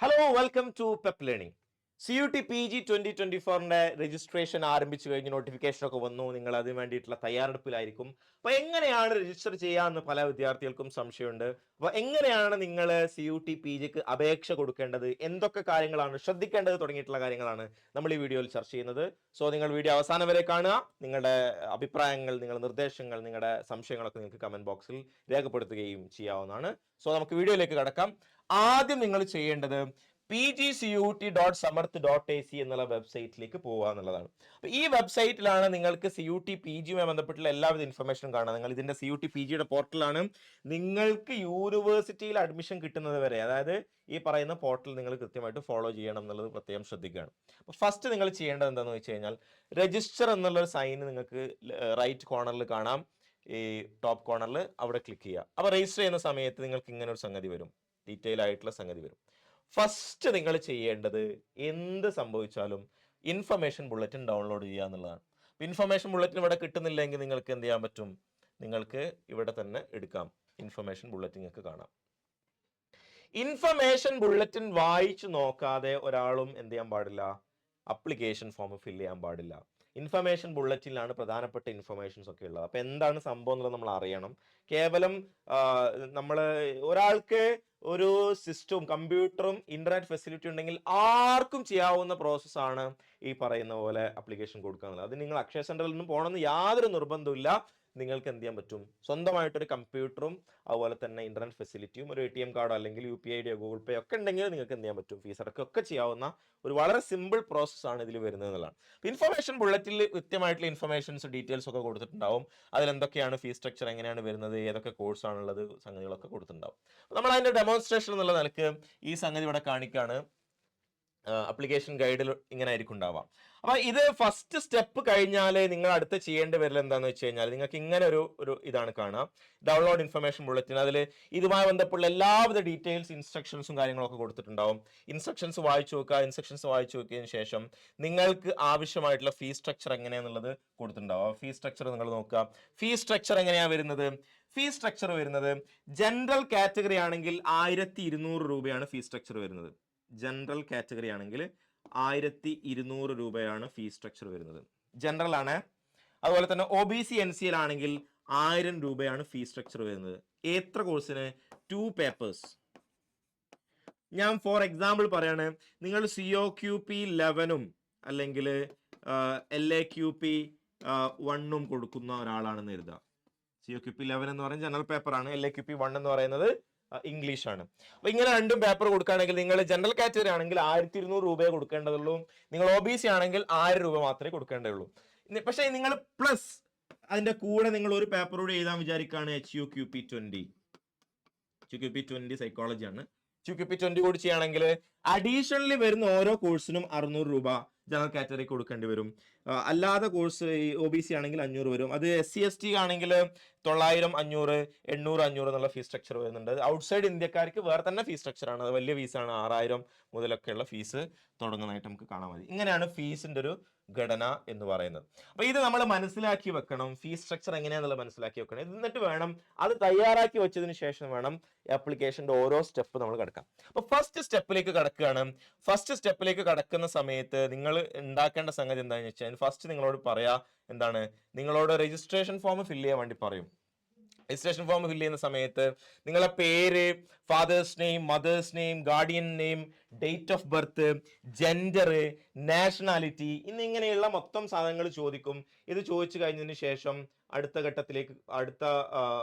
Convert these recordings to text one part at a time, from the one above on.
Hello welcome to Pep learning. CUT PG 2024 registration ആരംഭിച്ചു കഴിഞ്ഞ് notification ഒക്കെ വന്നു. നിങ്ങൾ അതിന് വേണ്ടിയിട്ടുള്ള തയ്യാറെടുപ്പിലായിരിക്കും. അപ്പോൾ എങ്ങനെയാണ് രജിസ്റ്റർ ചെയ്യാമെന്ന് പല വിദ്യാർത്ഥികൾക്കും സംശയമുണ്ട്. അപ്പോൾ എങ്ങനെയാണ് നിങ്ങൾ CUT PGക്ക് അപേക്ഷ കൊടുക്കേണ്ടത്, എന്തൊക്കെ കാര്യങ്ങളാണ് ശ്രദ്ധിക്കേണ്ടത് തുടങ്ങിയിട്ടുള്ള കാര്യങ്ങളാണ് നമ്മൾ ഈ വീഡിയോയിൽ ചർച്ച ചെയ്യുന്നത്. സോ നിങ്ങൾ വീഡിയോ അവസാനം വരെ കാണുക. നിങ്ങളുടെ അഭിപ്രായങ്ങൾ, നിങ്ങളുടെ നിർദ്ദേശങ്ങൾ, നിങ്ങളുടെ സംശയങ്ങളൊക്കെ നിങ്ങൾക്ക് കമന്റ് ബോക്സിൽ രേഖപ്പെടുത്തുകയും ചെയ്യാവുന്നതാണ്. സോ നമുക്ക് വീഡിയോയിലേക്ക് കടക്കാം. ആദ്യം നിങ്ങൾ ചെയ്യേണ്ടത് pgcut.samarth.ac എന്നുള്ള വെബ്സൈറ്റിലേക്ക് പോകുക എന്നുള്ളതാണ്. അപ്പോൾ ഈ വെബ്സൈറ്റിലാണ് നിങ്ങൾക്ക് CUT PGയുമായി ബന്ധപ്പെട്ടുള്ള എല്ലാവിധ ഇൻഫർമേഷനും കാണാം. നിങ്ങൾ ഇതിന്റെ CUT PGയുടെ പോർട്ടലാണ്. നിങ്ങൾക്ക് യൂണിവേഴ്സിറ്റിയിൽ അഡ്മിഷൻ കിട്ടുന്നത് വരെ, അതായത് ഈ പറയുന്ന പോർട്ടൽ നിങ്ങൾ കൃത്യമായിട്ട് ഫോളോ ചെയ്യണം എന്നുള്ളത് പ്രത്യേകം ശ്രദ്ധിക്കുകയാണ്. അപ്പോൾ ഫസ്റ്റ് നിങ്ങൾ ചെയ്യേണ്ടത് എന്താണെന്ന് വെച്ച് കഴിഞ്ഞാൽ രജിസ്റ്റർ എന്നുള്ളൊരു സൈൻ നിങ്ങൾക്ക് റൈറ്റ് കോർണറിൽ കാണാം. ഈ ടോപ്പ് കോർണറിൽ അവിടെ ക്ലിക്ക് ചെയ്യുക. അപ്പോൾ രജിസ്റ്റർ ചെയ്യുന്ന സമയത്ത് നിങ്ങൾക്ക് ഇങ്ങനെ ഒരു സംഗതി വരും, ഡീറ്റെയിൽ ആയിട്ടുള്ള സംഗതി വരും. ഫസ്റ്റ് നിങ്ങൾ ചെയ്യേണ്ടത് എന്ത് സംഭവിച്ചാലും ഇൻഫർമേഷൻ ബുള്ളറ്റിൻ ഡൗൺലോഡ് ചെയ്യുക എന്നുള്ളതാണ്. ഇൻഫർമേഷൻ ബുള്ളറ്റിൻ ഇവിടെ കിട്ടുന്നില്ലെങ്കിൽ നിങ്ങൾക്ക് എന്ത് ചെയ്യാൻ പറ്റും? നിങ്ങൾക്ക് ഇവിടെ തന്നെ എടുക്കാം. ഇൻഫർമേഷൻ ബുള്ളറ്റിൻ നിങ്ങൾക്ക് കാണാം. ഇൻഫർമേഷൻ ബുള്ളറ്റിൻ വായിച്ചു നോക്കാതെ ഒരാളും എന്ത് ചെയ്യാൻ പാടില്ല? അപ്ലിക്കേഷൻ ഫോം ഫില്ല് ചെയ്യാൻ പാടില്ല. ഇൻഫർമേഷൻ ബുള്ളറ്റിനിലാണ് പ്രധാനപ്പെട്ട ഇൻഫർമേഷൻസ് ഒക്കെ ഉള്ളത്. അപ്പോൾ എന്താണ് സംഭവം എന്നുള്ളത് നമ്മൾ അറിയണം. കേവലം നമ്മൾ ഒരാൾക്ക് ഒരു സിസ്റ്റവും കമ്പ്യൂട്ടറും ഇന്റർനെറ്റ് ഫെസിലിറ്റി ഉണ്ടെങ്കിൽ ആർക്കും ചെയ്യാവുന്ന പ്രോസസ്സാണ് ഈ പറയുന്ന പോലെ അപ്ലിക്കേഷൻ കൊടുക്കുക എന്നുള്ളത്. അത് നിങ്ങൾ അക്ഷയ സെന്ററിൽ നിന്നും പോകണമെന്ന് യാതൊരു നിർബന്ധമില്ല. നിങ്ങൾക്ക് എന്ത് ചെയ്യാൻ പറ്റും? സ്വന്തമായിട്ടൊരു കമ്പ്യൂട്ടറും അതുപോലെ തന്നെ ഇന്റർനെറ്റ് ഫെസിലിറ്റിയും ഒരു ATM കാർഡോ അല്ലെങ്കിൽ UPI ഗൂഗിൾ പേ ഒക്കെ ഉണ്ടെങ്കിൽ നിങ്ങൾക്ക് എന്ത് ചെയ്യാൻ പറ്റും? ഫീസ് അടക്കമൊക്കെ ചെയ്യാവുന്ന ഒരു വളരെ സിമ്പിൾ പ്രോസസ്സാണ് ഇതിൽ വരുന്നത് എന്നുള്ളതാണ്. ഇൻഫർമേഷൻ ബുള്ളറ്റിൽ കൃത്യമായിട്ടുള്ള ഇൻഫർമേഷൻസ് ഡീറ്റെയിൽസ് ഒക്കെ കൊടുത്തിട്ടുണ്ടാവും. അതിലെന്തൊക്കെയാണ് ഫീസ് സ്ട്രക്ചർ, എങ്ങനെയാണ് വരുന്നത്, ഏതൊക്കെ കോഴ്സാണുള്ളത്, സംഗതികളൊക്കെ കൊടുത്തിട്ടുണ്ടാവും. നമ്മൾ അതിൻ്റെ ഡെമോൺസ്ട്രേഷൻ എന്നുള്ള നിലക്ക് ഈ സംഗതി ഇവിടെ കാണിക്കുകയാണ്. അപ്ലിക്കേഷൻ ഗൈഡിൽ ഇങ്ങനെ ആയിരിക്കും ഉണ്ടാവാം. അപ്പൊ ഇത് ഫസ്റ്റ് സ്റ്റെപ്പ് കഴിഞ്ഞാൽ നിങ്ങൾ അടുത്ത് ചെയ്യേണ്ടി വരില്ല എന്താണെന്ന് വെച്ച് കഴിഞ്ഞാൽ നിങ്ങൾക്ക് ഇങ്ങനെ ഒരു ഇതാണ് കാണാം, ഡൗൺലോഡ് ഇൻഫർമേഷൻ ബുള്ളറ്റിൻ. അതിൽ ഇതുമായി ബന്ധപ്പെട്ട എല്ലാവിധ ഡീറ്റെയിൽസ്, ഇൻസ്ട്രക്ഷൻസും കാര്യങ്ങളൊക്കെ കൊടുത്തിട്ടുണ്ടാവും. ഇൻസ്ട്രക്ഷൻസ് വായിച്ചു നോക്കുക. ഇൻസ്ട്രക്ഷൻസ് വായിച്ചു നോക്കിയതിന് ശേഷം നിങ്ങൾക്ക് ആവശ്യമായിട്ടുള്ള ഫീസ് സ്ട്രക്ചർ എങ്ങനെയാണെന്നുള്ളത് കൊടുത്തിട്ടുണ്ടാവും. ഫീസ് സ്ട്രക്ചർ നിങ്ങൾ നോക്കുക. ഫീസ് സ്ട്രക്ചർ എങ്ങനെയാണ് വരുന്നത്? ഫീസ് സ്ട്രക്ചർ വരുന്നത് ജനറൽ കാറ്റഗറി ആണെങ്കിൽ 1200 രൂപയാണ് ഫീസ് സ്ട്രക്ചർ വരുന്നത്. ജനറൽ കാറ്റഗറി ആണെങ്കിൽ 1200 രൂപയാണ് ഫീസ് സ്ട്രക്ചർ വരുന്നത്. ജനറൽ ആണ്. അതുപോലെ തന്നെ OBC NCL ആണെങ്കിൽ 1000 രൂപയാണ് ഫീസ് സ്ട്രക്ചർ വരുന്നത്. എത്ര കോഴ്സിന്? 2 പേപ്പേഴ്സ്. ഞാൻ ഫോർ എക്സാമ്പിൾ പറയാണ്, നിങ്ങൾ COQP 11ഉം അല്ലെങ്കിൽ LAQP 1ഉം കൊടുക്കുന്ന ഒരാളാണെന്ന് കരുതുക. COQP 11 എന്ന് പറയുന്നത് ജനറൽ പേപ്പറാണ്. LAQP 1 എന്ന് പറയുന്നത് ഇംഗ്ലീഷ് ആണ്. അപ്പൊ ഇങ്ങനെ രണ്ടും പേപ്പർ കൊടുക്കുകയാണെങ്കിൽ നിങ്ങൾ ജനറൽ കാറ്റഗറി ആണെങ്കിൽ 1200 രൂപയെ കൊടുക്കേണ്ടതുള്ളൂ. നിങ്ങൾ OBC ആണെങ്കിൽ 1000 രൂപ മാത്രമേ കൊടുക്കേണ്ടതുള്ളൂ. പക്ഷേ നിങ്ങൾ പ്ലസ് അതിന്റെ കൂടെ നിങ്ങൾ ഒരു പേപ്പർ കൂടെ എഴുതാൻ വിചാരിക്കുകയാണ് HUQP 20 സൈക്കോളജി ആണ്. HUQP 20 കൂടി ചെയ്യുകയാണെങ്കിൽ അഡീഷണലി വരുന്ന ഓരോ കോഴ്സിനും 600 രൂപ ജനറൽ കാറ്റഗറി കൊടുക്കേണ്ടി വരും. അല്ലാതെ കോഴ്സ് OBC ആണെങ്കിൽ 500 വരും. അത് SC ST ആണെങ്കിൽ 900, 500, 800, 500 എന്നുള്ള ഫീസ് സ്ട്രക്ചർ വരുന്നുണ്ട്. ഔട്ട്സൈഡ് ഇന്ത്യക്കാർക്ക് വേറെ തന്നെ ഫീസ് സ്ട്രക്ചറാണ്. അത് വലിയ ഫീസാണ്. 6000 മുതലൊക്കെയുള്ള ഫീസ് തുടങ്ങുന്നതായിട്ട് നമുക്ക് കാണാൻ മതി. ഇങ്ങനെയാണ് ഫീസിന്റെ ഒരു ഘടന എന്ന് പറയുന്നത്. അപ്പൊ ഇത് നമ്മൾ മനസ്സിലാക്കി വെക്കണം. ഫീസ് സ്ട്രക്ചർ എങ്ങനെയാണെന്നുള്ളത് മനസ്സിലാക്കി വെക്കണം. എന്നിട്ട് വേണം, അത് തയ്യാറാക്കി വെച്ചതിന് ശേഷം വേണം ആപ്ലിക്കേഷന്റെ ഓരോ സ്റ്റെപ്പ് നമ്മൾ കിടക്കാം. അപ്പൊ ഫസ്റ്റ് സ്റ്റെപ്പിലേക്ക് കടക്കുകയാണ്. ഫസ്റ്റ് സ്റ്റെപ്പിലേക്ക് കടക്കുന്ന സമയത്ത് നിങ്ങൾ ഉണ്ടാക്കേണ്ട സംഗതി എന്താണെന്ന് വെച്ചാൽ ഫസ്റ്റ് നിങ്ങളോട് പറയാ എന്താണ്? നിങ്ങളോട് രജിസ്ട്രേഷൻ ഫോം ഫില്ല് ചെയ്യാൻ വേണ്ടി പറയും. രജിസ്ട്രേഷൻ ഫോം ഫില്ല് ചെയ്യുന്ന സമയത്ത് നിങ്ങളെ പേര്, fathers name, mother's name, guardian name, date of birth, gender, nationality എന്നിങ്ങനെയുള്ള മൊത്തം സാധനങ്ങൾ ചോദിക്കും. ഇത് ചോദിച്ചു കഴിഞ്ഞതിന് ശേഷം അടുത്ത ഘട്ടത്തിലേക്ക് അടുത്ത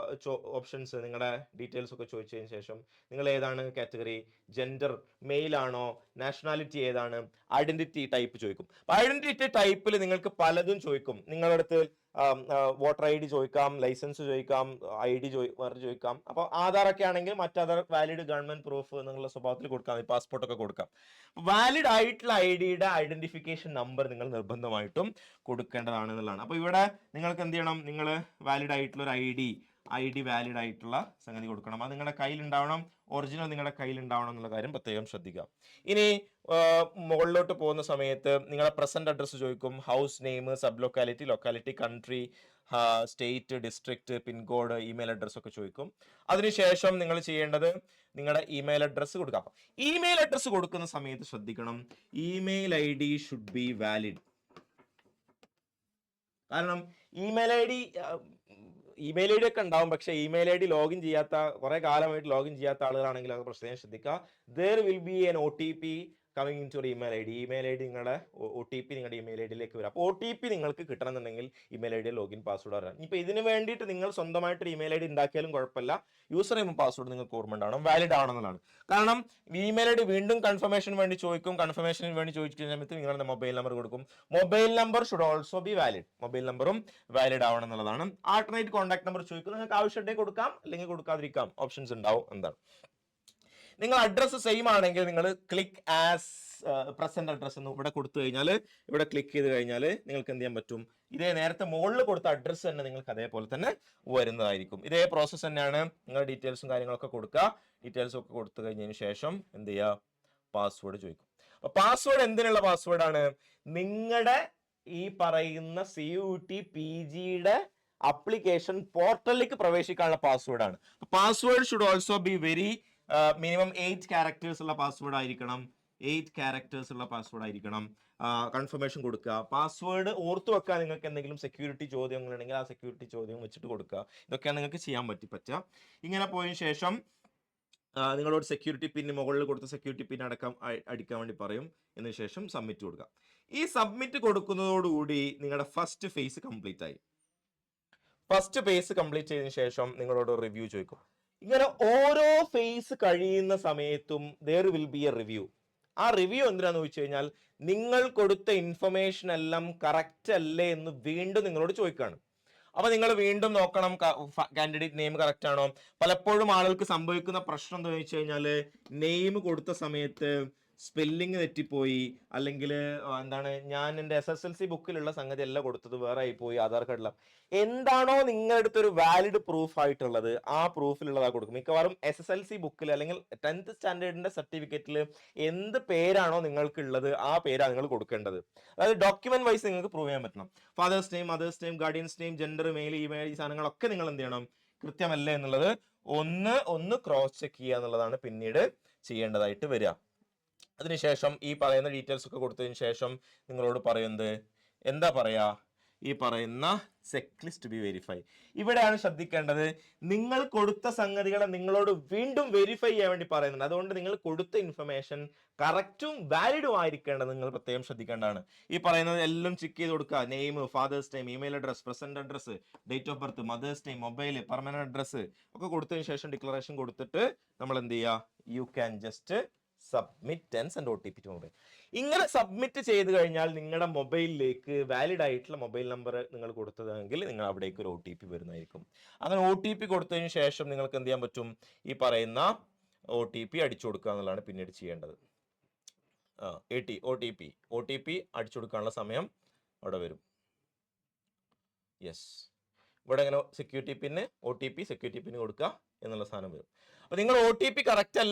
ഓപ്ഷൻസ് നിങ്ങളുടെ ഡീറ്റെയിൽസ് ഒക്കെ ചോദിച്ചതിന് ശേഷം നിങ്ങൾ ഏതാണ് കാറ്റഗറി, ജെൻഡർ മെയിൽ ആണോ, നാഷണാലിറ്റി ഏതാണ്, ഐഡന്റിറ്റി ടൈപ്പ് ചോദിക്കും. ഐഡന്റിറ്റി ടൈപ്പിൽ നിങ്ങൾക്ക് പലതും ചോദിക്കും. നിങ്ങളുടെ അടുത്ത് വോട്ടർ ID ചോദിക്കാം, ലൈസൻസ് ചോദിക്കാം, ID ചോദിക്കാം. അപ്പോൾ ആധാറൊക്കെ ആണെങ്കിൽ മറ്റതർ വാലിഡ് ഗവൺമെന്റ് പ്രൂഫ് എന്നുള്ള സ്വഭാവത്തിൽ കൊടുക്കാം. പാസ്പോർട്ട് ഒക്കെ കൊടുക്കാം. വാലിഡ് ആയിട്ടുള്ള IDയുടെ ഐഡന്റിഫിക്കേഷൻ നമ്പർ നിങ്ങൾ നിർബന്ധമായിട്ടും കൊടുക്കേണ്ടതാണ് എന്നുള്ളതാണ്. അപ്പോൾ ഇവിടെ നിങ്ങൾക്ക് എന്ത് ചെയ്യണം? നിങ്ങൾ വാലിഡ് ആയിട്ടുള്ള ഒരു ID ID വാലിഡ് ആയിട്ടുള്ള സംഗതി കൊടുക്കണം. അത് നിങ്ങളുടെ കയ്യിൽ ഉണ്ടാവണം, ഒറിജിനൽ നിങ്ങളുടെ കയ്യിൽ ഉണ്ടാവണം എന്നുള്ള കാര്യം പ്രത്യേകം ശ്രദ്ധിക്കുക. ഇനി മുകളിലോട്ട് പോകുന്ന സമയത്ത് നിങ്ങളുടെ പ്രസന്റ് അഡ്രസ്സ് ചോദിക്കും, house name, sub locality, locality, country, state, district, pincode, email address ഒക്കെ ചോദിക്കും. അതിനുശേഷം നിങ്ങൾ ചെയ്യേണ്ടത് നിങ്ങളുടെ ഇമെയിൽ അഡ്രസ്സ് കൊടുക്കാം. ഇമെയിൽ അഡ്രസ്സ് കൊടുക്കുന്ന സമയത്ത് ശ്രദ്ധിക്കണം, email ID should be valid. കാരണം ഇമെയിൽ ID ഒക്കെ ഉണ്ടാവും, പക്ഷേ ഇമെയിൽ ID ലോഗിൻ ചെയ്യാത്ത, കുറെ കാലമായിട്ട് ലോഗിൻ ചെയ്യാത്ത ആളുകളാണെങ്കിൽ അത് പ്രത്യേകം ശ്രദ്ധിക്കുക. There will be an OTP coming in to email ID. Email ID നിങ്ങളുടെ OTP നിങ്ങളുടെ ഇമെയിൽ IDയിലേക്ക് വരും. അപ്പോൾ OTP നിങ്ങൾക്ക് കിട്ടണമെന്നുണ്ടെങ്കിൽ ഇമെയിൽ ID ലോഗിൻ പാസ്വേഡ് അറിയാം. ഇപ്പോൾ ഇതിന് വേണ്ടിയിട്ട് നിങ്ങൾ സ്വന്തമായിട്ടൊരു ഇമെയിൽ ID ഉണ്ടാക്കിയാലും കുഴപ്പമില്ല, യൂസർ നെയിം പാസ്വേഡ് നിങ്ങൾക്ക് ഓർമ്മ ഉണ്ടാവണം, വാലിഡ് ആവണമെന്നാണ്. കാരണം ഇമെയിൽ ID വീണ്ടും കൺഫർമേഷന് വേണ്ടി ചോദിക്കും. കൺഫർമേഷന് വേണ്ടി ചോദിക്കുന്ന സമയത്ത് നിങ്ങളുടെ മൊബൈൽ നമ്പർ കൊടുക്കും. Mobile number should also B valid. Mobile നമ്പറും വാലിഡ് ആവണം എന്നുള്ളതാണ്. ആൾട്ടർനേറ്റ് കോൺടാക്ട് നമ്പർ ചോദിക്കും. നിങ്ങൾക്ക് ആവശ്യമുണ്ടെങ്കിൽ കൊടുക്കാം, അല്ലെങ്കിൽ കൊടുക്കാതിരിക്കാം, ഓപ്ഷൻസ് ഉണ്ടാവും. എന്താണ് നിങ്ങൾ അഡ്രസ്സ് സെയിം ആണെങ്കിൽ നിങ്ങൾ ക്ലിക്ക് ആസ് പ്രസന്റ് അഡ്രസ് എന്ന് ഇവിടെ കൊടുത്തു കഴിഞ്ഞാൽ, ഇവിടെ ക്ലിക്ക് ചെയ്ത് കഴിഞ്ഞാൽ നിങ്ങൾക്ക് എന്ത് ചെയ്യാൻ പറ്റും, ഇതേ നേരത്തെ മുകളിൽ കൊടുത്ത അഡ്രസ്സ് തന്നെ നിങ്ങൾക്ക് അതേപോലെ തന്നെ വരുന്നതായിരിക്കും. ഇതേ പ്രോസസ്സ് തന്നെയാണ്. നിങ്ങൾ ഡീറ്റെയിൽസും കാര്യങ്ങളൊക്കെ കൊടുക്കുക. ഡീറ്റെയിൽസ് ഒക്കെ കൊടുത്തു കഴിഞ്ഞതിന് ശേഷം എന്ത് ചെയ്യുക, പാസ്വേഡ് ചോദിക്കും. അപ്പൊ പാസ്വേഡ് എന്തിനുള്ള പാസ്വേഡാണ്? നിങ്ങളുടെ ഈ പറയുന്ന CUT PGയുടെ അപ്ലിക്കേഷൻ പോർട്ടലിലേക്ക് പ്രവേശിക്കാനുള്ള പാസ്വേഡാണ്. Password should also be very minimum 8 characters ഉള്ള പാസ്വേഡ് ആയിരിക്കണം. 8 ക്യാരക്ടേഴ്സ് ഉള്ള പാസ്വേഡ് ആയിരിക്കണം. കൺഫർമേഷൻ കൊടുക്കുക. പാസ്വേഡ് ഓർത്തു വെക്കാൻ നിങ്ങൾക്ക് എന്തെങ്കിലും സെക്യൂരിറ്റി ചോദ്യങ്ങളുണ്ടെങ്കിൽ ആ സെക്യൂരിറ്റി ചോദ്യം വെച്ചിട്ട് കൊടുക്കുക. ഇതൊക്കെയാണ് നിങ്ങൾക്ക് ചെയ്യാൻ പറ്റുക. ഇങ്ങനെ പോയതിനു ശേഷം നിങ്ങളോട് സെക്യൂരിറ്റി പിൻ, മുകളിൽ കൊടുത്ത സെക്യൂരിറ്റി പിൻ അടിക്കാൻ വേണ്ടി പറയും. എന്നതിന് ശേഷം സബ്മിറ്റ് കൊടുക്കുക. ഈ സബ്മിറ്റ് കൊടുക്കുന്നതോടുകൂടി നിങ്ങളുടെ ഫസ്റ്റ് ഫേസ് കംപ്ലീറ്റ് ആയി. ഫസ്റ്റ് ഫേസ് കംപ്ലീറ്റ് ചെയ്തതിനു ശേഷം നിങ്ങളോട് റിവ്യൂ ചോദിക്കും. ഇങ്ങനെ ഓരോ ഫേസ് കഴിയുന്ന സമയത്തും there will be a review. ആ റിവ്യൂ എന്തിനാന്ന് ചോദിച്ചു കഴിഞ്ഞാൽ നിങ്ങൾ കൊടുത്ത ഇൻഫർമേഷൻ എല്ലാം കറക്റ്റ് അല്ലേ എന്ന് വീണ്ടും നിങ്ങളോട് ചോദിക്കുകയാണ്. അപ്പൊ നിങ്ങൾ വീണ്ടും നോക്കണം കാൻഡിഡേറ്റ് നെയിം കറക്റ്റ് ആണോ. പലപ്പോഴും ആളുകൾക്ക് സംഭവിക്കുന്ന പ്രശ്നം എന്താ വെച്ച് കഴിഞ്ഞാല് നെയിം കൊടുത്ത സമയത്ത് സ്പെല്ലിങ് തെറ്റിപ്പോയി, അല്ലെങ്കിൽ എന്താണ്, ഞാൻ എൻ്റെ SSLC ബുക്കിലുള്ള സംഗതി അല്ല കൊടുത്തത്, വേറെ ആയിപ്പോയി, ആധാർ കാർഡില. എന്താണോ നിങ്ങളുടെ അടുത്തൊരു വാലിഡ് പ്രൂഫ് ആയിട്ടുള്ളത് ആ പ്രൂഫിലുള്ളതാ കൊടുക്കും. മിക്കവാറും SSLC ബുക്കിൽ അല്ലെങ്കിൽ 10th സ്റ്റാൻഡേർഡിന്റെ സർട്ടിഫിക്കറ്റിൽ എന്ത് പേരാണോ നിങ്ങൾക്ക് ഉള്ളത് ആ പേരാണ് നിങ്ങൾ കൊടുക്കേണ്ടത്. അതായത് ഡോക്യുമെന്റ് വൈസ് നിങ്ങൾക്ക് പ്രൂവ് ചെയ്യാൻ പറ്റണം. Father's name, mother's name, guardian's name, gender, male, email, ഈ സാധനങ്ങളൊക്കെ നിങ്ങൾ എന്ത് ചെയ്യണം, കൃത്യമല്ലേ എന്നുള്ളത് ഒന്ന് ക്രോസ് ചെക്ക് ചെയ്യുക എന്നുള്ളതാണ് പിന്നീട് ചെയ്യേണ്ടതായിട്ട് വരിക. അതിനുശേഷം ഈ പറയുന്ന ഡീറ്റെയിൽസ് ഒക്കെ കൊടുത്തതിന് ശേഷം നിങ്ങളോട് പറയുന്നത് എന്താ പറയാ, ഈ പറയുന്ന ചെക്ക് ലിസ്റ്റ് ബി വെരിഫൈ. ഇവിടെയാണ് ശ്രദ്ധിക്കേണ്ടത്, നിങ്ങൾ കൊടുത്ത സംഗതികളെ നിങ്ങളോട് വീണ്ടും വെരിഫൈ ചെയ്യാൻ വേണ്ടി പറയുന്നുണ്ട്. അതുകൊണ്ട് നിങ്ങൾ കൊടുത്ത ഇൻഫർമേഷൻ കറക്റ്റും വാലിഡും ആയിരിക്കേണ്ടത് നിങ്ങൾ പ്രത്യേകം ശ്രദ്ധിക്കേണ്ടതാണ്. ഈ പറയുന്നത് എല്ലാം ചെക്ക് ചെയ്ത് കൊടുക്കുക. Name, father's name, email address, present address, date of birth, mother's name, mobile, permanent address ഒക്കെ കൊടുത്തതിന് ശേഷം ഡിക്ലറേഷൻ കൊടുത്തിട്ട് നമ്മൾ എന്ത് ചെയ്യുക, you can just submit and send OTP to mobile. ഇങ്ങനെ സബ്മിറ്റ് ചെയ്ത് കഴിഞ്ഞാൽ നിങ്ങളുടെ മൊബൈലിലേക്ക് വാലിഡ് ആയിട്ടുള്ള മൊബൈൽ നമ്പർ നിങ്ങൾ കൊടുത്തതെങ്കിൽ നിങ്ങൾ അവിടേക്ക് ഒരു OTP വരുന്നതായിരിക്കും. അങ്ങനെ OTP കൊടുത്തതിന് ശേഷം നിങ്ങൾക്ക് എന്ത് ചെയ്യാൻ പറ്റും, ഈ പറയുന്ന OTP അടിച്ചു കൊടുക്കുക എന്നുള്ളതാണ് പിന്നീട് ചെയ്യേണ്ടത്. OTP അടിച്ചു കൊടുക്കാനുള്ള സമയം അവിടെ വരും. യെസ്, ഇവിടെ ഇങ്ങനെ സെക്യൂരിറ്റി പിന്ന് OTP സെക്യൂരിറ്റി പിന്ന് കൊടുക്കുക എന്നുള്ള സാധനം വരും. അപ്പൊ നിങ്ങൾ OTP കറക്റ്റ്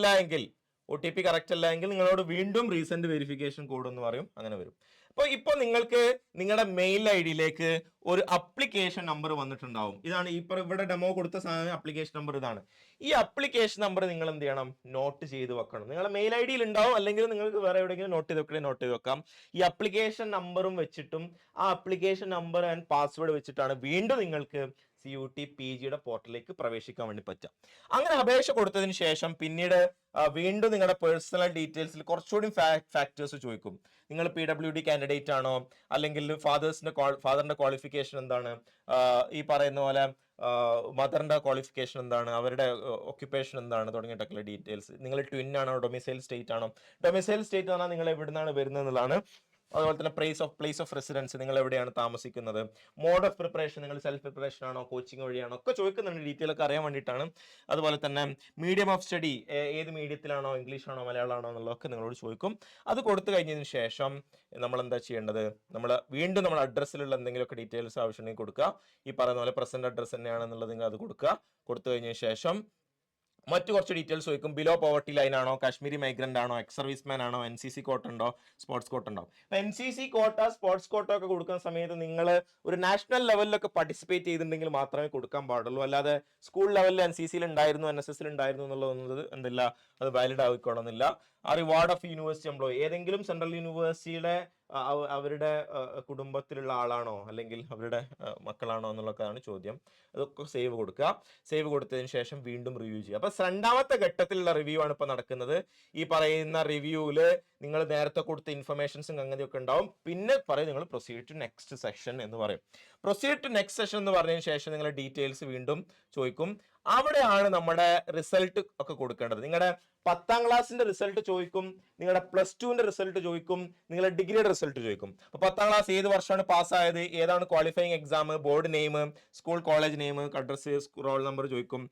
അല്ല എങ്കിൽ നിങ്ങളോട് വീണ്ടും റീസെന്റ് വെരിഫിക്കേഷൻ കോഡ് എന്ന് പറയും, അങ്ങനെ വരും. അപ്പോൾ ഇപ്പോൾ നിങ്ങൾക്ക് നിങ്ങളുടെ മെയിൽ IDയിലേക്ക് ഒരു അപ്ലിക്കേഷൻ നമ്പർ വന്നിട്ടുണ്ടാവും. ഇതാണ് ഇവിടെ ഡെമോ കൊടുത്ത സാധനം, അപ്ലിക്കേഷൻ നമ്പർ ഇതാണ്. ഈ അപ്ലിക്കേഷൻ നമ്പർ നിങ്ങൾ എന്ത് ചെയ്യണം, നോട്ട് ചെയ്ത് വെക്കണം. നിങ്ങളുടെ മെയിൽ IDയിൽ ഉണ്ടാവും, അല്ലെങ്കിൽ നിങ്ങൾക്ക് വേറെ എവിടെയെങ്കിലും നോട്ട് ചെയ്ത് വെക്കാം. ഈ അപ്ലിക്കേഷൻ നമ്പറും വെച്ചിട്ടും ആ അപ്ലിക്കേഷൻ നമ്പർ ആൻഡ് പാസ്വേഡ് വെച്ചിട്ടാണ് വീണ്ടും നിങ്ങൾക്ക് CUT PGയുടെ പോർട്ടലിലേക്ക് പ്രവേശിക്കാൻ വേണ്ടി പറ്റുക. അങ്ങനെ അപേക്ഷ കൊടുത്തതിന് ശേഷം പിന്നീട് വീണ്ടും നിങ്ങളുടെ പേഴ്സണൽ ഡീറ്റെയിൽസിൽ കുറച്ചുകൂടി ഫാക്ടേഴ്സ് ചോദിക്കും. നിങ്ങൾ PWD കാൻഡിഡേറ്റ് ആണോ, അല്ലെങ്കിൽ ഫാദറിന്റെ ക്വാളിഫിക്കേഷൻ എന്താണ്, ഈ പറയുന്ന പോലെ മദറിന്റെ ക്വാളിഫിക്കേഷൻ എന്താണ്, അവരുടെ ഒക്യുപ്പേഷൻ എന്താണ്, തുടങ്ങിയിട്ടൊക്കെയുള്ള ഡീറ്റെയിൽസ്. നിങ്ങൾ ട്വിൻ ആണോ, ഡൊമിസൈൽ സ്റ്റേറ്റ് ആണോ. ഡൊമിസൈൽ സ്റ്റേറ്റ് എന്ന് പറഞ്ഞാൽ നിങ്ങൾ എവിടുന്നാണ് വരുന്നത് എന്നുള്ളതാണ്. അതുപോലെ തന്നെ പ്ലേസ് ഓഫ് റെസിഡൻസ്, നിങ്ങൾ എവിടെയാണ് താമസിക്കുന്നത്, മോഡ് ഓഫ് പ്രിപ്പറേഷൻ, നിങ്ങൾ സെൽഫ് പ്രിപ്പറേഷൻ ആണോ കോച്ചിങ് വഴിയാണോ ഒക്കെ ചോദിക്കുന്നുണ്ട്, ഡീറ്റെയിൽ ഒക്കെ അറിയാൻ വേണ്ടിയിട്ടാണ്. അതുപോലെ തന്നെ മീഡിയം ഓഫ് സ്റ്റഡി, ഏത് മീഡിയത്തിലാണോ, ഇംഗ്ലീഷ് ആണോ മലയാളമാണോ എന്നുള്ളതൊക്കെ നിങ്ങളോട് ചോദിക്കും. അത് കൊടുത്തു കഴിഞ്ഞതിന് ശേഷം നമ്മൾ എന്താ ചെയ്യേണ്ടത്, നമ്മൾ വീണ്ടും നമ്മുടെ അഡ്രസ്സിലുള്ള എന്തെങ്കിലുമൊക്കെ ഡീറ്റെയിൽസ് ആവശ്യമുണ്ടെങ്കിൽ കൊടുക്കുക. ഈ പറയുന്ന പോലെ പ്രസന്റ് അഡ്രസ്സ് തന്നെയാണെന്നുള്ളത് നിങ്ങൾ അത് കൊടുക്കുക. കൊടുത്തു കഴിഞ്ഞ ശേഷം മറ്റു കുറച്ച് ഡീറ്റെയിൽസ് ചോദിക്കും. ബിലോ പോവർട്ടി ലൈൻ ആണോ, കാശ്മീരി മൈഗ്രന്റ് ആണോ, എക്സ് സർവീസ്മാൻ ആണോ, NCC കോട്ട ഉണ്ടോ, സ്പോർട്സ് കോട്ട ഉണ്ടോ. അപ്പൊ NCC കോട്ട, സ്പോർട്സ് കോട്ട ഒക്കെ കൊടുക്കുന്ന സമയത്ത് നിങ്ങൾ ഒരു നാഷണൽ ലെവലിലൊക്കെ പാർട്ടിസിപ്പേറ്റ് ചെയ്തിട്ടുണ്ടെങ്കിൽ മാത്രമേ കൊടുക്കാൻ പാടുള്ളൂ. അല്ലാതെ സ്കൂൾ ലെവലിൽ NCCയിൽ ഉണ്ടായിരുന്നു, NSSൽ ഉണ്ടായിരുന്നു എന്നുള്ളത് എന്തില്ല, അത് വാലിഡ് ആയിക്കോണമെന്നില്ല. ആ റിവാർഡ് ഓഫ് യൂണിവേഴ്സിറ്റി എംപ്ലോയി, ഏതെങ്കിലും സെൻട്രൽ യൂണിവേഴ്സിറ്റിയുടെ അവരുടെ കുടുംബത്തിലുള്ള ആളാണോ അല്ലെങ്കിൽ അവരുടെ മക്കളാണോ എന്നുള്ളതാണ് ചോദ്യം. അതൊക്കെ സേവ് കൊടുക്കുക. സേവ് കൊടുത്തതിന് ശേഷം വീണ്ടും റിവ്യൂ ചെയ്യുക. അപ്പൊ രണ്ടാമത്തെ ഘട്ടത്തിലുള്ള റിവ്യൂ ആണ് ഇപ്പൊ നടക്കുന്നത്. ഈ പറയുന്ന റിവ്യൂവില് നിങ്ങൾ നേരത്തെ കൊടുത്ത ഇൻഫർമേഷൻസും അങ്ങനെയൊക്കെ ഉണ്ടാവും. പിന്നെ പറയും നിങ്ങൾ പ്രൊസീഡ് ടു നെക്സ്റ്റ് സെഷൻ എന്ന് പറയും. പ്രൊസീഡ് ടു നെക്സ്റ്റ് സെഷൻ എന്ന് പറഞ്ഞതിന് ശേഷം നിങ്ങളുടെ ഡീറ്റെയിൽസ് വീണ്ടും ചോദിക്കും. അവിടെയാണ് നമ്മുടെ റിസൾട്ട് ഒക്കെ കൊടുക്കേണ്ടത്. നിങ്ങളുടെ 10ാം ക്ലാസ്സിന്റെ റിസൾട്ട് ചോദിക്കും, നിങ്ങളുടെ +2ന്റെ റിസൾട്ട് ചോദിക്കും, നിങ്ങളുടെ ഡിഗ്രിയുടെ റിസൾട്ട് ചോദിക്കും. അപ്പൊ 10ാം ക്ലാസ് ഏത് വർഷമാണ് പാസ്സായത്, ഏതാണ് qualifying exam, board name, school college name, address, roll number ചോദിക്കും.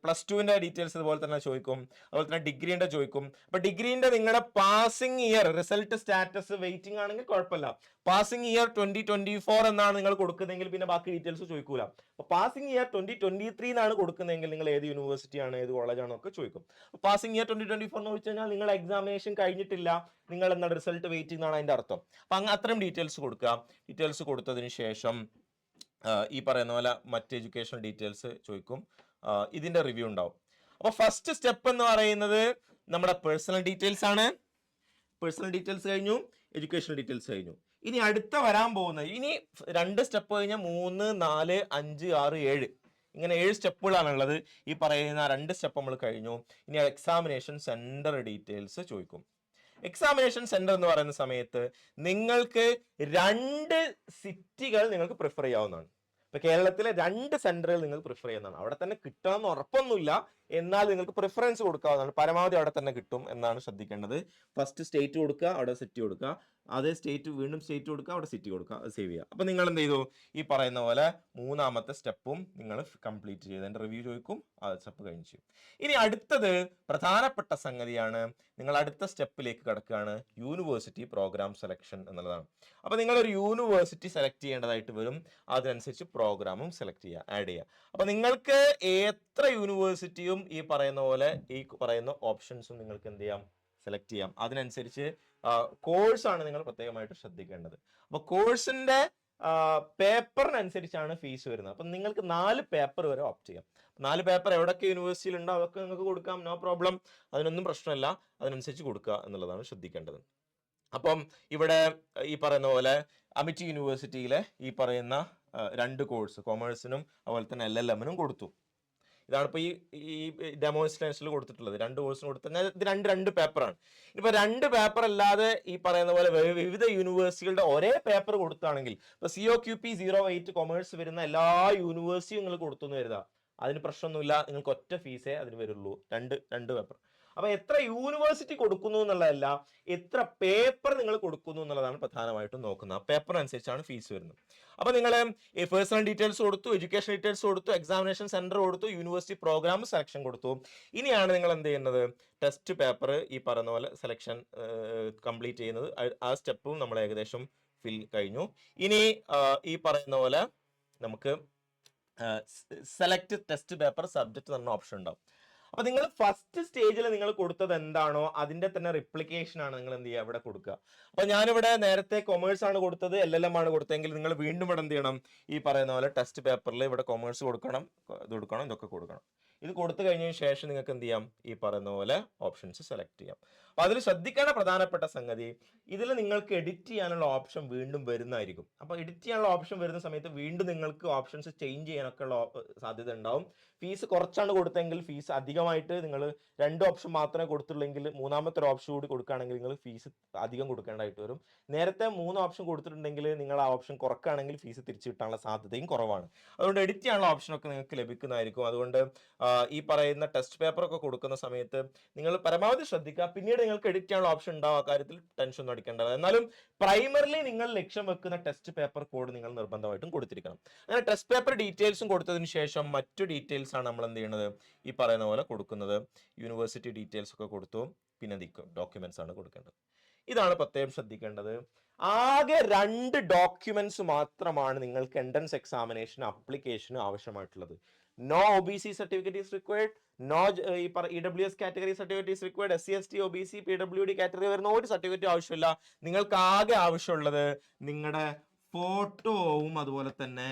+2ന്റെ ഡീറ്റെയിൽസ് അതുപോലെ തന്നെ ചോദിക്കും. അതുപോലെ തന്നെ ഡിഗ്രീന്റെ ചോദിക്കും. അപ്പൊ ഡിഗ്രീന്റെ നിങ്ങളുടെ passing year result status waiting ആണെങ്കിൽ കുഴപ്പമില്ല. പാസിംഗ് ഇയർ 2024 എന്നാണ് നിങ്ങൾ കൊടുക്കുന്നതെങ്കിൽ പിന്നെ ബാക്കി ഡീറ്റെയിൽസ് ചോദിക്കൂല. അപ്പൊ പാസിംഗ് ഇയർ 2023 എന്നാണ് കൊടുക്കുന്നതെങ്കിൽ നിങ്ങൾ ഏത് യൂണിവേഴ്സിറ്റിയാണ്, ഏത് കോളേജാണോ ഒക്കെ ചോദിക്കും. പാസിംഗ് ഇയർ 2024 എന്ന് വെച്ച് കഴിഞ്ഞാൽ നിങ്ങൾ എക്സാമിനേഷൻ കഴിഞ്ഞിട്ടില്ല, നിങ്ങൾ എന്താണ് റിസൾട്ട് വെയിറ്റിംഗ് എന്നാണ് അതിന്റെ അർത്ഥം. അപ്പൊ അത്രയും ഡീറ്റെയിൽസ് കൊടുക്കുക. ഡീറ്റെയിൽസ് കൊടുത്തതിന് ശേഷം ഈ പറയുന്ന പോലെ മറ്റ് എഡ്യൂക്കേഷണൽ ഡീറ്റെയിൽസ് ചോദിക്കും. ഇതിന്റെ റിവ്യൂ ഉണ്ടാവും. അപ്പൊ ഫസ്റ്റ് സ്റ്റെപ്പ് എന്ന് പറയുന്നത് നമ്മുടെ പേഴ്സണൽ ഡീറ്റെയിൽസ് ആണ്. പേഴ്സണൽ ഡീറ്റെയിൽസ് കഴിഞ്ഞു, എഡ്യൂക്കേഷണൽ ഡീറ്റെയിൽസ് കഴിഞ്ഞു. ഇനി അടുത്ത വരാൻ പോകുന്നത്, ഇനി 2 സ്റ്റെപ്പ് കഴിഞ്ഞാൽ 3, 4, 5, 6, 7 ഇങ്ങനെ 7 സ്റ്റെപ്പുകളാണുള്ളത്. ഈ പറയുന്ന 2 സ്റ്റെപ്പ് നമ്മൾ കഴിഞ്ഞു. ഇനി എക്സാമിനേഷൻ സെന്റർ ഡീറ്റെയിൽസ് ചോദിക്കും. എക്സാമിനേഷൻ സെന്റർ എന്ന് പറയുന്ന സമയത്ത് നിങ്ങൾക്ക് 2 സിറ്റികൾ നിങ്ങൾക്ക് പ്രിഫർ ചെയ്യാവുന്നതാണ്. ഇപ്പൊ കേരളത്തിലെ 2 സെന്ററുകൾ നിങ്ങൾ പ്രിഫർ ചെയ്യുന്നതാണ്. അവിടെ തന്നെ കിട്ടണമെന്ന് ഉറപ്പൊന്നുമില്ല, എന്നാൽ നിങ്ങൾക്ക് പ്രിഫറൻസ് കൊടുക്കാവുന്നതാണ്. പരമാവധി അവിടെ തന്നെ കിട്ടും എന്നാണ് ശ്രദ്ധിക്കേണ്ടത്. ഫസ്റ്റ് സ്റ്റേറ്റ് കൊടുക്കുക, അവിടെ സിറ്റി കൊടുക്കുക. അതേ സ്റ്റേറ്റ് വീണ്ടും സ്റ്റേറ്റ് കൊടുക്കുക, അവിടെ സിറ്റി കൊടുക്കുക, അത് സേവ് ചെയ്യുക. അപ്പൊ നിങ്ങൾ എന്ത് ചെയ്തു, ഈ പറയുന്ന പോലെ 3ാമത്തെ സ്റ്റെപ്പും നിങ്ങൾ കംപ്ലീറ്റ് ചെയ്ത് അതിന്റെ റിവ്യൂ ചോദിക്കും. ആ സ്റ്റെപ്പ് കഴിഞ്ഞ് ചെയ്യും. ഇനി അടുത്തത് പ്രധാനപ്പെട്ട സംഗതിയാണ്. നിങ്ങൾ അടുത്ത സ്റ്റെപ്പിലേക്ക് കിടക്കുകയാണ്, യൂണിവേഴ്സിറ്റി പ്രോഗ്രാം സെലക്ഷൻ എന്നുള്ളതാണ്. അപ്പൊ നിങ്ങൾ ഒരു യൂണിവേഴ്സിറ്റി സെലക്ട് ചെയ്യേണ്ടതായിട്ട് വരും. അതിനനുസരിച്ച് പ്രോഗ്രാമും സെലക്ട് ചെയ്യുക, ആഡ് ചെയ്യുക. അപ്പൊ നിങ്ങൾക്ക് എത്ര യൂണിവേഴ്സിറ്റിയും ഈ പറയുന്ന പോലെ ഈ പറയുന്ന ഓപ്ഷൻസും നിങ്ങൾക്ക് എന്ത് ചെയ്യാം, സെലക്ട് ചെയ്യാം. അതിനനുസരിച്ച് കോഴ്സാണ് നിങ്ങൾ പ്രത്യേകമായിട്ട് ശ്രദ്ധിക്കേണ്ടത്. അപ്പൊ കോഴ്സിന്റെ പേപ്പറിനനുസരിച്ചാണ് ഫീസ് വരുന്നത്. അപ്പൊ നിങ്ങൾക്ക് 4 പേപ്പർ വരെ ഓപ്റ്റ് ചെയ്യാം. 4 പേപ്പർ എവിടെയൊക്കെ യൂണിവേഴ്സിറ്റിയിൽ ഉണ്ടോ അതൊക്കെ നിങ്ങൾക്ക് കൊടുക്കാം, നോ പ്രോബ്ലം. അതിനൊന്നും പ്രശ്നമില്ല. അതിനനുസരിച്ച് കൊടുക്കുക എന്നുള്ളതാണ് ശ്രദ്ധിക്കേണ്ടത്. അപ്പം ഇവിടെ ഈ പറയുന്ന പോലെ അമിറ്റി യൂണിവേഴ്സിറ്റിയിലെ ഈ പറയുന്ന 2 കോഴ്സ്, കൊമേഴ്സിനും അതുപോലെ തന്നെ LLM-നും കൊടുത്തു. ഇതാണ് ഇപ്പൊ ഈ ഡെമോൺസ്ട്രേഷനിൽ കൊടുത്തിട്ടുള്ളത്. 2 കോഴ്സിന് കൊടുത്തത് ഇത് 2 പേപ്പറാണ്. ഇപ്പൊ 2 പേപ്പർ അല്ലാതെ ഈ പറയുന്ന പോലെ വിവിധ യൂണിവേഴ്സിറ്റികളുടെ ഒരേ പേപ്പർ കൊടുത്താണെങ്കിൽ, ഇപ്പൊ COQP 08 കൊമേഴ്സ് വരുന്ന എല്ലാ യൂണിവേഴ്സിറ്റിയും നിങ്ങൾ കൊടുത്തു എന്ന് കരുതാം, അതിന് പ്രശ്നമൊന്നുമില്ല. നിങ്ങൾക്ക് ഒറ്റ ഫീസേ അതിന് വരുള്ളൂ, 2 പേപ്പർ. അപ്പൊ എത്ര യൂണിവേഴ്സിറ്റി കൊടുക്കുന്നു എന്നുള്ളതല്ല, എത്ര പേപ്പർ നിങ്ങൾ കൊടുക്കുന്നു എന്നുള്ളതാണ് പ്രധാനമായിട്ടും നോക്കുന്നത്. ആ പേപ്പറിനനുസരിച്ചാണ് ഫീസ് വരുന്നത്. അപ്പൊ നിങ്ങൾ പേഴ്സണൽ ഡീറ്റെയിൽസ് കൊടുത്തു, എഡ്യൂക്കേഷൻ ഡീറ്റെയിൽസ് കൊടുത്തു, എക്സാമിനേഷൻ സെന്റർ കൊടുത്തു, യൂണിവേഴ്സിറ്റി പ്രോഗ്രാം സെലക്ഷൻ കൊടുത്തു. ഇനിയാണ് നിങ്ങൾ എന്ത് ചെയ്യുന്നത്, ടെസ്റ്റ് പേപ്പർ ഈ പറയുന്ന പോലെ സെലക്ഷൻ കംപ്ലീറ്റ് ചെയ്യുന്നത്. ആ സ്റ്റെപ്പും നമ്മൾ ഏകദേശം ഫിൽ കഴിഞ്ഞു. ഇനി ഈ പറയുന്ന പോലെ നമുക്ക് സെലക്ട് ടെസ്റ്റ് പേപ്പർ സബ്ജക്ട് എന്ന ഓപ്ഷൻ ഉണ്ടാവും. അപ്പൊ നിങ്ങൾ ഫസ്റ്റ് സ്റ്റേജിൽ നിങ്ങൾ കൊടുത്തത് എന്താണോ അതിന്റെ തന്നെ റിപ്ലിക്കേഷൻ ആണ് നിങ്ങൾ എന്ത് ചെയ്യുക, ഇവിടെ കൊടുക്കുക. അപ്പൊ ഞാനിവിടെ നേരത്തെ കൊമേഴ്സ് ആണ് കൊടുത്തത്, LLM ആണ് കൊടുത്തതെങ്കിൽ നിങ്ങൾ വീണ്ടും ഇവിടെ എന്ത് ചെയ്യണം, ഈ പറയുന്ന പോലെ ടെസ്റ്റ് പേപ്പറിൽ ഇവിടെ കൊമേഴ്സ് കൊടുക്കണം, ഇത് കൊടുക്കണം, ഇതൊക്കെ കൊടുക്കണം. ഇത് കൊടുത്തു കഴിഞ്ഞതിന് ശേഷം നിങ്ങൾക്ക് എന്ത് ചെയ്യാം, ഈ പറയുന്ന പോലെ ഓപ്ഷൻസ് സെലക്ട് ചെയ്യാം. അപ്പൊ അതിൽ ശ്രദ്ധിക്കേണ്ട പ്രധാനപ്പെട്ട സംഗതി, ഇതിൽ നിങ്ങൾക്ക് എഡിറ്റ് ചെയ്യാനുള്ള ഓപ്ഷൻ വീണ്ടും വരുന്നതായിരിക്കും. അപ്പൊ എഡിറ്റ് ചെയ്യാനുള്ള ഓപ്ഷൻ വരുന്ന സമയത്ത് വീണ്ടും നിങ്ങൾക്ക് ഓപ്ഷൻസ് ചേഞ്ച് ചെയ്യാനൊക്കെ ഉള്ള സാധ്യത ഉണ്ടാവും. ഫീസ് കുറച്ചാണ് കൊടുത്തെങ്കിൽ ഫീസ് അധികമായിട്ട് നിങ്ങൾ 2 ഓപ്ഷൻ മാത്രമേ കൊടുത്തുള്ളെങ്കിൽ മൂന്നാമത്തെ ഒരു ഓപ്ഷൻ കൂടി കൊടുക്കുകയാണെങ്കിൽ നിങ്ങൾ ഫീസ് അധികം കൊടുക്കേണ്ടതായിട്ട് വരും. നേരത്തെ 3 ഓപ്ഷൻ കൊടുത്തിട്ടുണ്ടെങ്കിൽ നിങ്ങൾ ആ ഓപ്ഷൻ കുറക്കുകയാണെങ്കിൽ ഫീസ് തിരിച്ചു കിട്ടാനുള്ള സാധ്യതയും കുറവാണ്. അതുകൊണ്ട് എഡിറ്റ് ചെയ്യാനുള്ള ഓപ്ഷനൊക്കെ നിങ്ങൾക്ക് ലഭിക്കുന്നതായിരിക്കും. അതുകൊണ്ട് ഈ പറയുന്ന ടെസ്റ്റ് പേപ്പർ ഒക്കെ കൊടുക്കുന്ന സമയത്ത് നിങ്ങൾ പരമാവധി ശ്രദ്ധിക്കുക. പിന്നീട് നിങ്ങൾക്ക് എഡിറ്റ് ചെയ്യാനുള്ള ഓപ്ഷൻ ഉണ്ടാവും, ആ കാര്യത്തിൽ ടെൻഷൻ ഒന്നും അടിക്കേണ്ടത്. എന്നാലും പ്രൈമറിലി നിങ്ങൾ ലക്ഷ്യം വെക്കുന്ന ടെസ്റ്റ് പേപ്പർ കോഡ് നിങ്ങൾ നിർബന്ധമായിട്ടും കൊടുത്തിരിക്കണം. അങ്ങനെ ടെസ്റ്റ് പേപ്പർ ഡീറ്റെയിൽസും കൊടുത്തതിന് ശേഷം മറ്റു ഡീറ്റെയിൽസ് ആണ് നമ്മൾ എന്ത് ചെയ്യുന്നത്, ഈ പറയുന്ന പോലെ കൊടുക്കുന്നത്. യൂണിവേഴ്സിറ്റി ഡീറ്റെയിൽസ് ഒക്കെ കൊടുത്തു, പിന്നെ ഡോക്യുമെന്റ്സ് ആണ് കൊടുക്കേണ്ടത്. ഇതാണ് പ്രത്യേകം ശ്രദ്ധിക്കേണ്ടത്. ആകെ 2 ഡോക്യുമെന്റ്സ് മാത്രമാണ് നിങ്ങൾക്ക് എൻട്രൻസ് എക്സാമിനേഷൻ ആപ്ലിക്കേഷന് ആവശ്യമായിട്ടുള്ളത്. No OBC certificate is required, no EWS category certificate is required, SC ST OBC PWD category വരുന്ന ഒരു സർട്ടിഫിക്കറ്റ് ആവശ്യമില്ല. നിങ്ങൾക്ക് ആകെ ആവശ്യമുള്ളത് നിങ്ങളുടെ ഫോട്ടോവും അതുപോലെ തന്നെ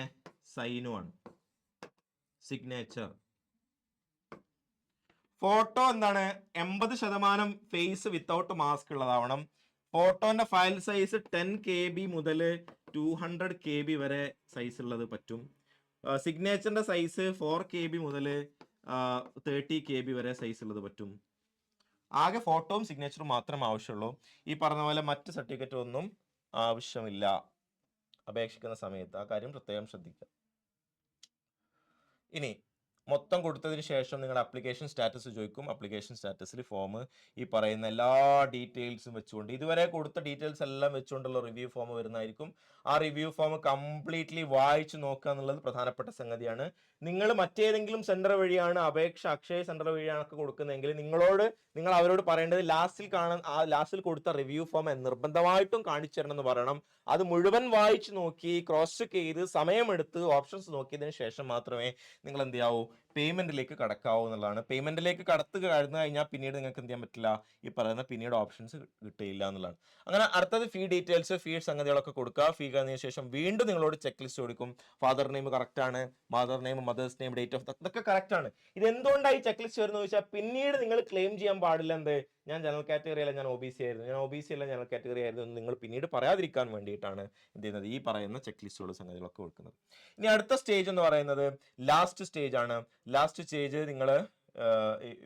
സൈനും ആണ്, സിഗ്നേച്ചർ. ഫോട്ടോ എന്താണ്, 80% ഫേസ് വിത്തൗട്ട് മാസ്ക് ഉള്ളതാവണം. ഫോട്ടോന്റെ ഫയൽ സൈസ് 10 KB മുതൽ 200 KB വരെ സൈസ് ഉള്ളത് പറ്റും. സിഗ്നേച്ചറിന്റെ സൈസ് 4 KB മുതൽ 30 KB വരെ സൈസ് ഉള്ളത് പറ്റും. ആകെ ഫോട്ടോയും സിഗ്നേച്ചറും മാത്രമേ ആവശ്യമുള്ളൂ. ഈ പറഞ്ഞ പോലെ മറ്റ് സർട്ടിഫിക്കറ്റ് ഒന്നും ആവശ്യമില്ല അപേക്ഷിക്കുന്ന സമയത്ത്. ആ കാര്യം പ്രത്യേകം ശ്രദ്ധിക്കുക. ഇനി മൊത്തം കൊടുത്തതിന് ശേഷം നിങ്ങളുടെ അപ്ലിക്കേഷൻ സ്റ്റാറ്റസ് ചോദിക്കും. അപ്ലിക്കേഷൻ സ്റ്റാറ്റസിൽ ഫോം ഈ പറയുന്ന എല്ലാ ഡീറ്റെയിൽസും വെച്ചുകൊണ്ട്, ഇതുവരെ കൊടുത്ത ഡീറ്റെയിൽസ് എല്ലാം വെച്ചുകൊണ്ടുള്ള റിവ്യൂ ഫോം വരുന്നതായിരിക്കും. ആ റിവ്യൂ ഫോം കംപ്ലീറ്റ്ലി വായിച്ചു നോക്കുക എന്നുള്ളത് പ്രധാനപ്പെട്ട സംഗതിയാണ്. നിങ്ങൾ മറ്റേതെങ്കിലും സെന്റർ വഴിയാണ് അപേക്ഷ, അക്ഷയ സെന്റർ വഴിയാണ് ഒക്കെ കൊടുക്കുന്നതെങ്കിൽ നിങ്ങൾ അവരോട് പറയേണ്ടത് ലാസ്റ്റിൽ കൊടുത്ത റിവ്യൂ ഫോം നിർബന്ധമായിട്ടും കാണിച്ചു തരണം എന്ന് പറയണം. അത് മുഴുവൻ വായിച്ചു നോക്കി ക്രോസ് ചെക്ക് ചെയ്ത് സമയമെടുത്ത് ഓപ്ഷൻസ് നോക്കിയതിന് ശേഷം മാത്രമേ നിങ്ങൾ എന്ത് ചെയ്യാവൂ, പേയ്മെന്റിലേക്ക് കടക്കാവൂ എന്നുള്ളതാണ്. പേയ്മെന്റിലേക്ക് കടന്നു കഴിഞ്ഞാൽ പിന്നീട് നിങ്ങൾക്ക് എന്ത് ചെയ്യാൻ പറ്റില്ല, ഈ പറയുന്ന പിന്നീട് ഓപ്ഷൻസ് കിട്ടില്ല എന്നുള്ളതാണ്. അങ്ങനെ അടുത്തത് ഫീ ഡീറ്റെയിൽസ്, ഫീ സംഗതികളൊക്കെ കൊടുക്കുക. ഫീ കഴിഞ്ഞതിന് ശേഷം വീണ്ടും നിങ്ങളോട് ചെക്ക് ലിസ്റ്റ് കൊടുക്കും. ഫാദർ നെയിം കറക്റ്റ് ആണ്, mother name, mother's name, date of ഇതൊക്കെ കറക്റ്റ് ആണ്. ഇത് എന്തുകൊണ്ടാണ് ഈ ചെക്ക് ലിസ്റ്റ് വരുന്നത് ചോദിച്ചാൽ പിന്നീട് നിങ്ങൾ ക്ലെയിം ചെയ്യാൻ പാടില്ല എന്ത്, ഞാൻ ജനറൽ കാറ്റഗറി അല്ല, ഞാൻ OBC ആയിരുന്നു, ഞാൻ OBC അല്ല ജനറൽ കാറ്റഗറി ആയിരുന്നു എന്ന് നിങ്ങൾ പിന്നീട് പറയാതിരിക്കാൻ വേണ്ടിയിട്ടാണ് എന്ത് ചെയ്യുന്നത്, ഈ പറയുന്ന ചെക്ക് ലിസ്റ്റുകളും സംഗതികളൊക്കെ കൊടുക്കുന്നത്. ഇനി അടുത്ത സ്റ്റേജ് എന്ന് പറയുന്നത് ലാസ്റ്റ് സ്റ്റേജ് ആണ്. ലാസ്റ്റ് സ്റ്റേജ് നിങ്ങൾ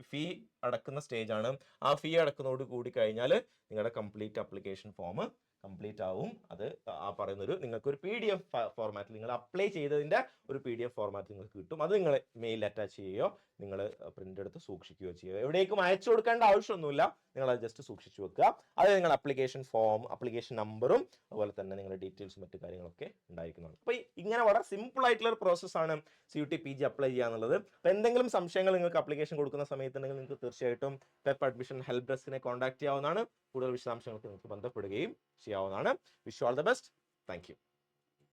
ഫീ അടക്കുന്ന സ്റ്റേജ് ആണ്. ആ ഫീ അടക്കുന്നതോട് കൂടി കഴിഞ്ഞാൽ നിങ്ങളുടെ കംപ്ലീറ്റ് അപ്ലിക്കേഷൻ ഫോം കംപ്ലീറ്റ് ആവും. അത് ആ പറയുന്നൊരു നിങ്ങൾക്ക് ഒരു PDF ഫോർമാറ്റിൽ നിങ്ങൾ അപ്ലൈ ചെയ്തതിൻ്റെ ഒരു PDF ഫോർമാറ്റ് നിങ്ങൾക്ക് കിട്ടും. അത് നിങ്ങൾ മെയിൽ അറ്റാച്ച് ചെയ്യുകയോ നിങ്ങൾ പ്രിന്റ് എടുത്ത് സൂക്ഷിക്കുകയോ ചെയ്യുക. എവിടേക്കും അയച്ചു കൊടുക്കേണ്ട ആവശ്യമൊന്നുമില്ല, നിങ്ങൾ അത് ജസ്റ്റ് സൂക്ഷിച്ചു വെക്കുക. അത് നിങ്ങൾ അപ്ലിക്കേഷൻ ഫോം, അപ്ലിക്കേഷൻ നമ്പറും അതുപോലെ തന്നെ നിങ്ങളുടെ ഡീറ്റെയിൽസും മറ്റു കാര്യങ്ങളൊക്കെ ഉണ്ടായിരിക്കുന്നതാണ്. അപ്പോൾ ഇങ്ങനെ വളരെ സിമ്പിൾ ആയിട്ടുള്ള ഒരു പ്രോസസ്സാണ് CUT PG അപ്ലൈ ചെയ്യുക എന്നുള്ളത്. അപ്പോൾ എന്തെങ്കിലും സംശയങ്ങൾ നിങ്ങൾക്ക് അപ്ലിക്കേഷൻ കൊടുക്കുന്ന സമയത്തുണ്ടെങ്കിൽ നിങ്ങൾക്ക് തീർച്ചയായിട്ടും പെപ്പ് അഡ്മിഷൻ ഹെൽപ്പ് ഡെസ്കിനെ കോൺടാക്ട് ചെയ്യാവുന്നതാണ്. കൂടുതൽ വിശദാംശങ്ങൾക്ക് നിങ്ങൾക്ക് ബന്ധപ്പെടുകയും ചെയ്യാവുന്നതാണ്. Wish you all the best. Thank you.